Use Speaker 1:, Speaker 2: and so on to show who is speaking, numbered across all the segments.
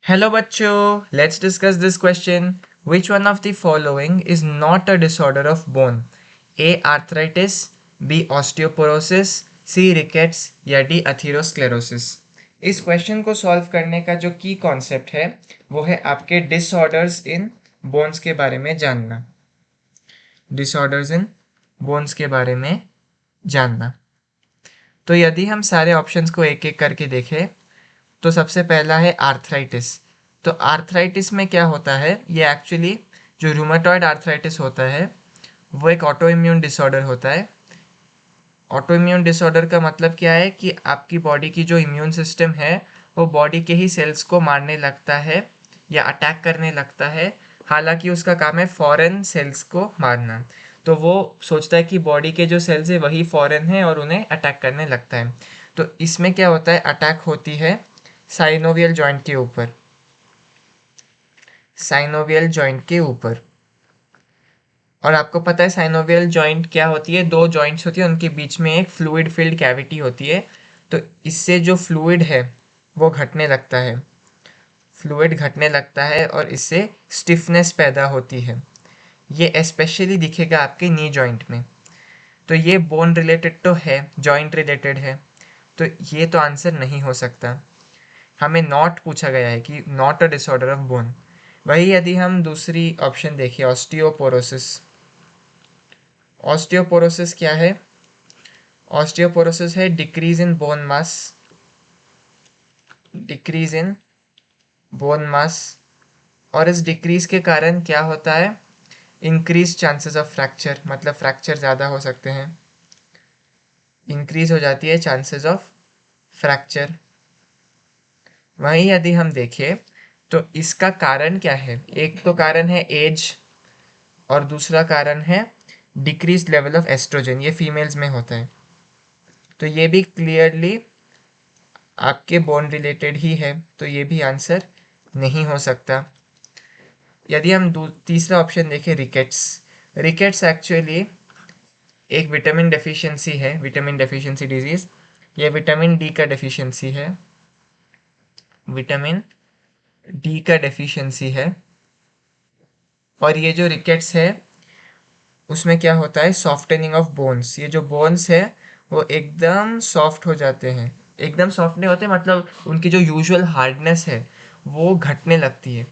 Speaker 1: Hello bachcho, let's discuss this question. Which one of the following is not a disorder of bone? A. Arthritis, B. Osteoporosis, C. Rickets या D. Atherosclerosis. इस question को solve करने का जो की concept है वो है आपके डिसऑर्डर्स इन बोन्स के बारे में जानना। डिसऑर्डर्स इन बोन्स के बारे में जानना। तो यदि हम सारे ऑप्शंस को एक एक करके देखें तो सबसे पहला है आर्थराइटिस। तो आर्थराइटिस में क्या होता है, ये एक्चुअली जो रूमेटॉइड आर्थराइटिस होता है वो एक ऑटो इम्यून डिसऑर्डर होता है। ऑटो इम्यून डिसऑर्डर का मतलब क्या है कि आपकी बॉडी की जो इम्यून सिस्टम है वो बॉडी के ही सेल्स को मारने लगता है या अटैक करने लगता है, हालांकि उसका काम है फॉरेन सेल्स को मारना। तो वो सोचता है कि बॉडी के जो सेल्स है वही फॉरेन है और उन्हें अटैक करने लगता है। तो इसमें क्या होता है, अटैक होती है साइनोवियल जॉइंट के ऊपर। साइनोवियल जॉइंट के ऊपर। और आपको पता है साइनोवियल जॉइंट क्या होती है, दो जॉइंट्स होती है, उनके बीच में एक फ्लूइड फिल्ड कैविटी होती है। तो इससे जो फ्लूइड है वो घटने लगता है। फ्लूइड घटने लगता है और इससे स्टिफनेस पैदा होती है। ये स्पेशली दिखेगा आपके नी जॉइंट में। तो ये बोन रिलेटेड तो है, जॉइंट रिलेटेड है, तो ये तो आंसर नहीं हो सकता। हमें नॉट पूछा गया है कि not a disorder of bone. वही यदि हम दूसरी ऑप्शन देखें, ऑस्टियोपोरोसिस। ऑस्टियोपोरोसिस क्या है? ऑस्टियोपोरोसिस है decrease in bone mass. Decrease in bone mass. और इस डिक्रीज के कारण क्या होता है, इंक्रीज चांसेस ऑफ फ्रैक्चर, मतलब फ्रैक्चर ज़्यादा हो सकते हैं। इंक्रीज हो जाती है चांसेस ऑफ फ्रैक्चर। वहीं यदि हम देखें तो इसका कारण क्या है, एक तो कारण है एज और दूसरा कारण है डिक्रीज लेवल ऑफ एस्ट्रोजन, ये फीमेल्स में होता है। तो ये भी क्लियरली आपके बोन रिलेटेड ही है, तो ये भी आंसर नहीं हो सकता। यदि हम तीसरा ऑप्शन देखें, रिकेट्स। रिकेट्स एक्चुअली एक विटामिन डेफिशिएंसी है, विटामिन डेफिशिएंसी डिजीज। ये विटामिन डी का डेफिशिएंसी है। विटामिन डी का डेफिशिएंसी है। और ये जो रिकेट्स है उसमें क्या होता है, सॉफ्टनिंग ऑफ बोन्स। ये जो बोन्स है वो एकदम सॉफ्ट हो जाते हैं। एकदम सॉफ्ट नहीं होते, मतलब उनकी जो यूजुअल हार्डनेस है वो घटने लगती है।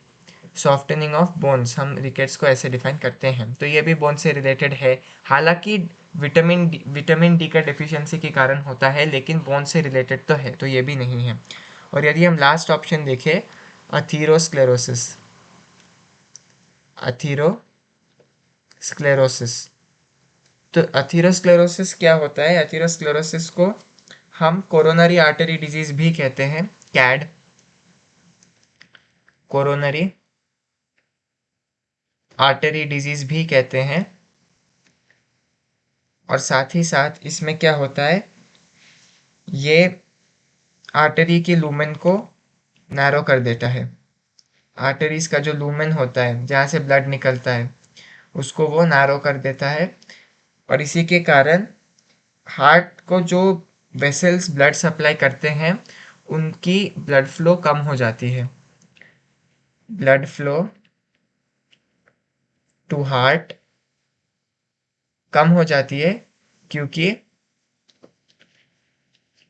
Speaker 1: सॉफ्टनिंग ऑफ बोन्स, हम रिकेट्स को ऐसे डिफाइन करते हैं। तो ये भी बोन से रिलेटेड है। हालांकि विटामिन डी का डेफिशिएंसी के कारण होता है, लेकिन बोन से रिलेटेड तो है, तो ये भी नहीं है। और यदि हम लास्ट ऑप्शन देखें, अथीरोस्क्लेरोसिस। अथीरोस्क्लेरोसिस। तो अथीरोस्क्लेरोसिस क्या होता है, अथीरोस्क्लेरोसिस को हम कोरोनरी आर्टरी डिजीज भी कहते हैं, कैड। कोरोनरी आर्टरी डिजीज भी कहते हैं। और साथ ही साथ इसमें क्या होता है, ये आर्टरी के लूमेन को नैरो कर देता है। आर्टरीज का जो लूमेन होता है जहाँ से ब्लड निकलता है उसको वो नैरो कर देता है। और इसी के कारण हार्ट को जो वेसल्स ब्लड सप्लाई करते हैं उनकी ब्लड फ्लो कम हो जाती है। ब्लड फ्लो टू हार्ट कम हो जाती है क्योंकि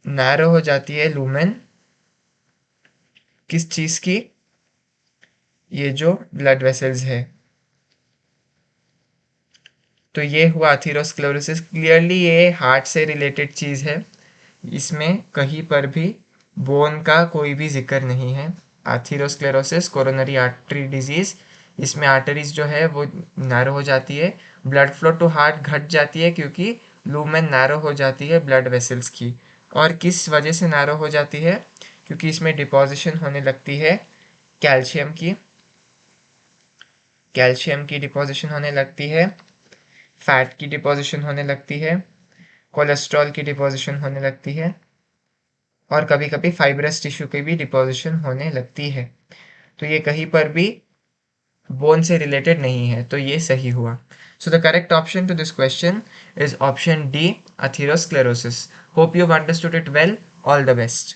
Speaker 1: नैरो हो जाती है लूमेन किस चीज़ की, ये जो ब्लड वेसल्स है। तो ये हुआ अथीरोस्क्लेरोसिस। क्लियरली ये हार्ट से रिलेटेड चीज़ है, इसमें कहीं पर भी बोन का कोई भी जिक्र नहीं है। अथीरोस्क्लेरोसिस कोरोनरी आर्टरी डिजीज, इसमें आर्टरीज जो है वो नैरो हो जाती है, ब्लड फ्लो टू हार्ट घट जाती है क्योंकि लूमेन नैरो हो जाती है ब्लड वेसल्स की। और किस वजह से नैरो हो जाती है, क्योंकि इसमें डिपॉजिशन होने लगती है कैल्शियम की। कैल्शियम की डिपॉजिशन होने लगती है, फैट की डिपॉजिशन होने लगती है, कोलेस्ट्रॉल की डिपॉजिशन होने लगती है, और कभी कभी फाइब्रस टिश्यू की भी डिपॉजिशन होने लगती है। तो ये कहीं पर भी बोन से रिलेटेड नहीं है, तो ये सही हुआ। So the correct option to this question is option D, atherosclerosis. Hope you have understood it well. All the best.